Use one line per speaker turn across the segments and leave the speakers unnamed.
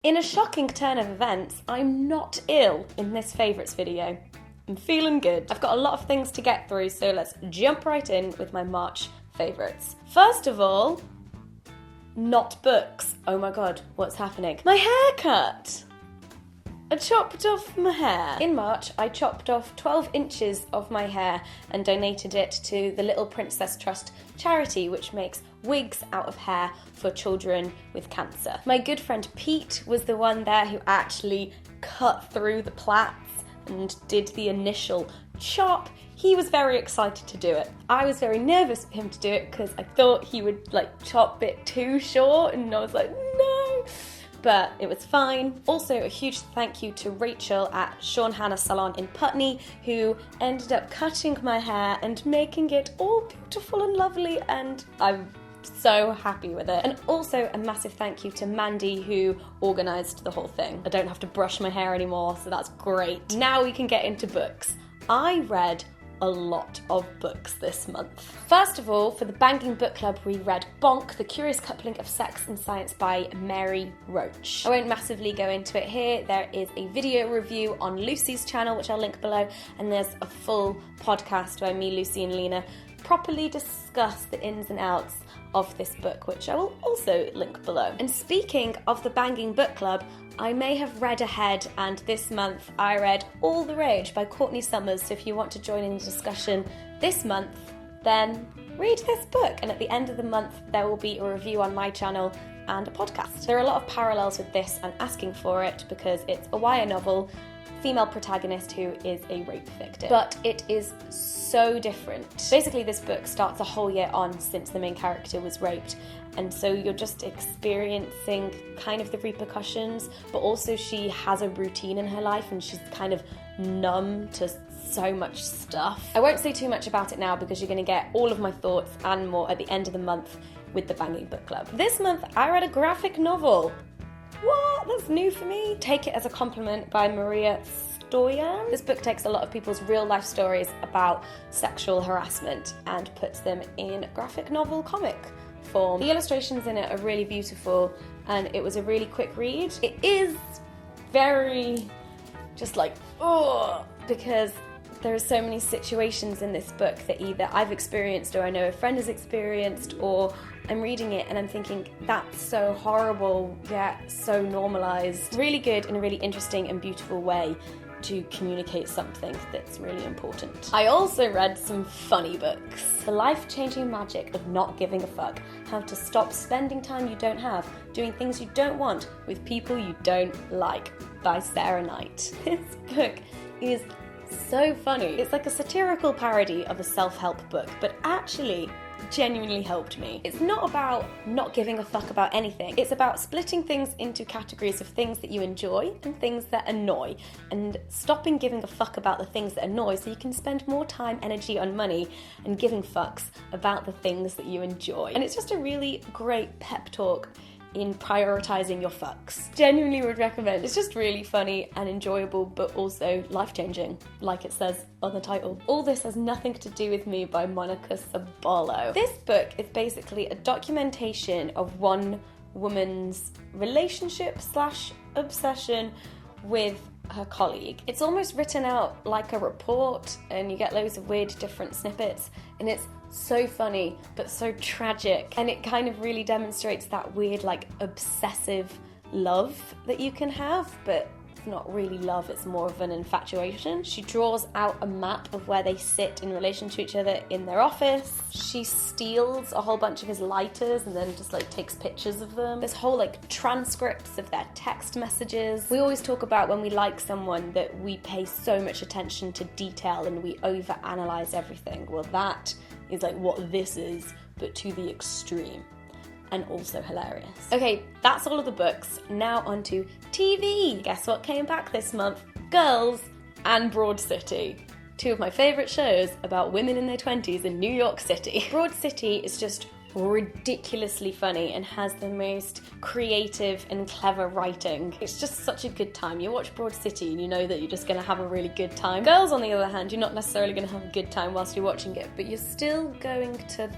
In a shocking turn of events, I'm not ill in this favourites video. I'm feeling good. I've got a lot of things to get through, so let's jump right in with my March favourites. First of all, not books. Oh my god, what's happening? My haircut! I chopped off my hair. In March, I chopped off 12 inches of my hair and donated it to the Little Princess Trust charity, which makes wigs out of hair for children with cancer. My good friend Pete was the one there who actually cut through the plaits and did the initial chop. He was very excited to do it. I was very nervous for him to do it because I thought he would chop it too short, and I was like, no. But it was fine. Also, a huge thank you to Rachel at Sean Hannah Salon in Putney, who ended up cutting my hair and making it all beautiful and lovely, and I'm so happy with it. And also a massive thank you to Mandy, who organised the whole thing. I don't have to brush my hair anymore, so that's great. Now we can get into books. I read a lot of books this month. First of all, for the Banging Book Club, we read Bonk, The Curious Coupling of Sex and Science by Mary Roach. I won't massively go into it here. There is a video review on Lucy's channel, which I'll link below, and there's a full podcast where me, Lucy and Lena properly discuss the ins and outs of this book, which I will also link below. And speaking of the Banging Book Club, I may have read ahead, and this month I read All the Rage by Courtney Summers, so if you want to join in the discussion this month, then read this book, and at the end of the month there will be a review on my channel and a podcast. There are a lot of parallels with this and Asking for It, because it's a YA novel, female protagonist who is a rape victim. But it is so different. Basically, this book starts a whole year on since the main character was raped, and so you're just experiencing kind of the repercussions, but also she has a routine in her life and she's kind of numb to so much stuff. I won't say too much about it now because you're going to get all of my thoughts and more at the end of the month with the Banging Book Club. This month I read a graphic novel. What? That's new for me. Take It as a Compliment by Maria Stoyan. This book takes a lot of people's real life stories about sexual harassment and puts them in graphic novel comic form. The illustrations in it are really beautiful, and it was a really quick read. It is very just because there are so many situations in this book that either I've experienced or I know a friend has experienced, or I'm reading it and I'm thinking, that's so horrible, yet so normalised. Really good and a really interesting and beautiful way to communicate something that's really important. I also read some funny books. The Life-Changing Magic of Not Giving a Fuck. How to Stop Spending Time You Don't Have, Doing Things You Don't Want with People You Don't Like by Sarah Knight. This book is so funny. It's like a satirical parody of a self-help book, but actually genuinely helped me. It's not about not giving a fuck about anything. It's about splitting things into categories of things that you enjoy and things that annoy, and stopping giving a fuck about the things that annoy so you can spend more time, energy, and money and giving fucks about the things that you enjoy. And it's just a really great pep talk in prioritising your fucks. Genuinely would recommend. It's just really funny and enjoyable, but also life-changing, like it says on the title. All This Has Nothing to Do with Me by Monica Sabalo. This book is basically a documentation of one woman's relationship / obsession with her colleague. It's almost written out like a report, and you get loads of weird different snippets, and it's so funny but so tragic, and it kind of really demonstrates that weird obsessive love that you can have, but it's not really love, it's more of an infatuation. She draws out a map of where they sit in relation to each other in their office. She steals a whole bunch of his lighters and then just takes pictures of them. There's whole transcripts of their text messages. We always talk about when we like someone that we pay so much attention to detail and we overanalyze everything. Well, that is what this is, but to the extreme, and also hilarious. Okay, that's all of the books. Now onto TV. Guess what came back this month? Girls and Broad City. Two of my favourite shows about women in their 20s in New York City. Broad City is just ridiculously funny and has the most creative and clever writing. It's just such a good time. You watch Broad City and you know that you're just going to have a really good time. Girls, on the other hand, you're not necessarily going to have a good time whilst you're watching it, but you're still going to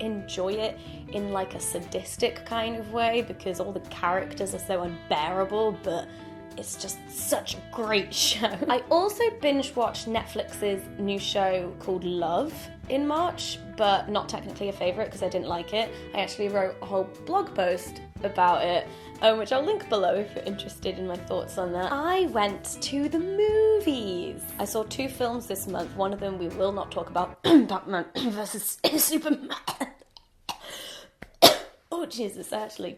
enjoy it in like a sadistic kind of way because all the characters are so unbearable, but it's just such a great show. I also binge watched Netflix's new show called Love in March, but not technically a favourite because I didn't like it. I actually wrote a whole blog post about it, which I'll link below if you're interested in my thoughts on that. I went to the movies. I saw 2 films this month. One of them we will not talk about, Batman versus Superman. Oh Jesus, I actually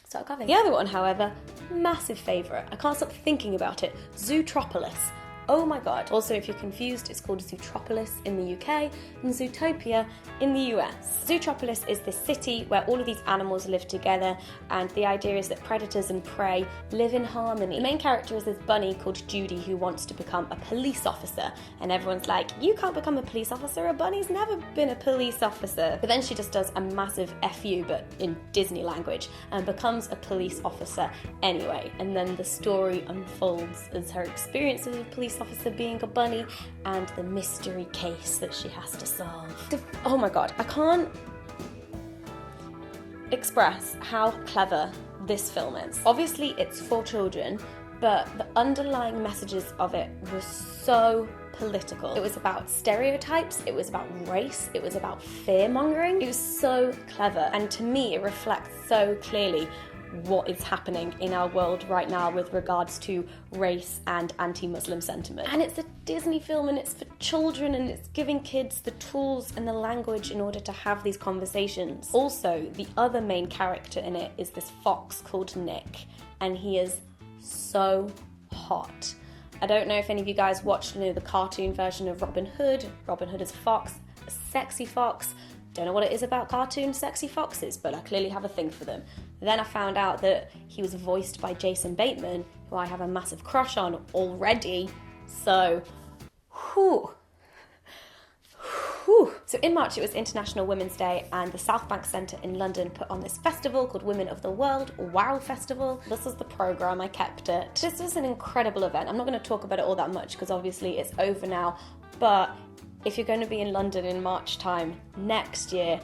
started coughing. The other one, however, massive favourite. I can't stop thinking about it. Zootropolis. Oh my god. Also, if you're confused, it's called Zootropolis in the UK and Zootopia in the US. Zootropolis is this city where all of these animals live together, and the idea is that predators and prey live in harmony. The main character is this bunny called Judy who wants to become a police officer, and everyone's like, you can't become a police officer, a bunny's never been a police officer. But then she just does a massive FU, but in Disney language, and becomes a police officer anyway. And then the story unfolds as her experience as a police officer being a bunny and the mystery case that she has to solve. Oh my god, I can't express how clever this film is. Obviously it's for children, but the underlying messages of it were so political. It was about stereotypes, it was about race, it was about fear-mongering. It was so clever, and to me it reflects so clearly what is happening in our world right now with regards to race and anti-Muslim sentiment. And it's a Disney film and it's for children and it's giving kids the tools and the language in order to have these conversations. Also, the other main character in it is this fox called Nick, and he is so hot. I don't know if any of you guys watched the cartoon version of Robin Hood. Robin Hood is a fox, a sexy fox. Don't know what it is about cartoon sexy foxes, but I clearly have a thing for them. Then I found out that he was voiced by Jason Bateman, who I have a massive crush on already. So, whew. So in March it was International Women's Day, and the South Bank Centre in London put on this festival called Women of the World, WOW Festival. This was the programme, I kept it. This was an incredible event. I'm not going to talk about it all that much because obviously it's over now, but if you're going to be in London in March time next year,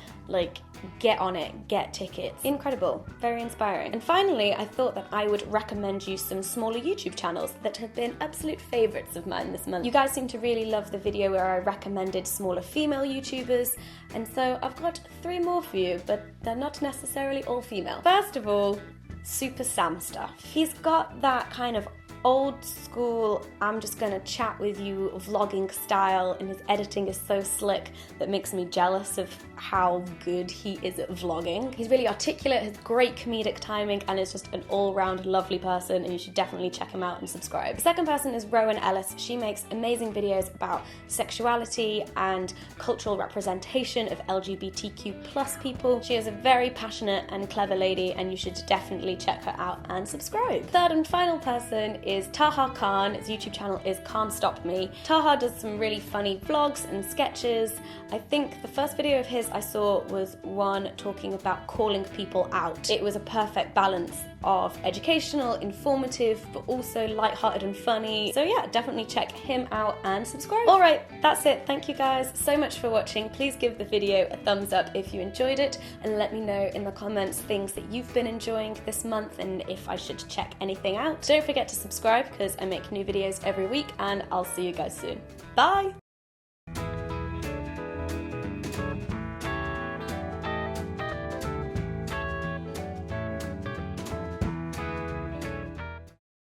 get on it, get tickets. Incredible, very inspiring. And finally, I thought that I would recommend you some smaller YouTube channels that have been absolute favourites of mine this month. You guys seem to really love the video where I recommended smaller female YouTubers, and so I've got 3 more for you, but they're not necessarily all female. First of all, Super Sam stuff. He's got that kind of old school, I'm just gonna chat with you vlogging style, and his editing is so slick that makes me jealous of how good he is at vlogging. He's really articulate, has great comedic timing, and is just an all-round lovely person, and you should definitely check him out and subscribe. The second person is Rowan Ellis. She makes amazing videos about sexuality and cultural representation of LGBTQ+ people. She is a very passionate and clever lady, and you should definitely check her out and subscribe. Third and final person is Taha Khan. His YouTube channel is Can't Stop Me. Taha does some really funny vlogs and sketches. I think the first video of his I saw was one talking about calling people out. It was a perfect balance of educational, informative, but also lighthearted and funny. So yeah, definitely check him out and subscribe. Alright, that's it. Thank you guys so much for watching. Please give the video a thumbs up if you enjoyed it, and let me know in the comments things that you've been enjoying this month and if I should check anything out. Don't forget to subscribe because I make new videos every week, and I'll see you guys soon. Bye!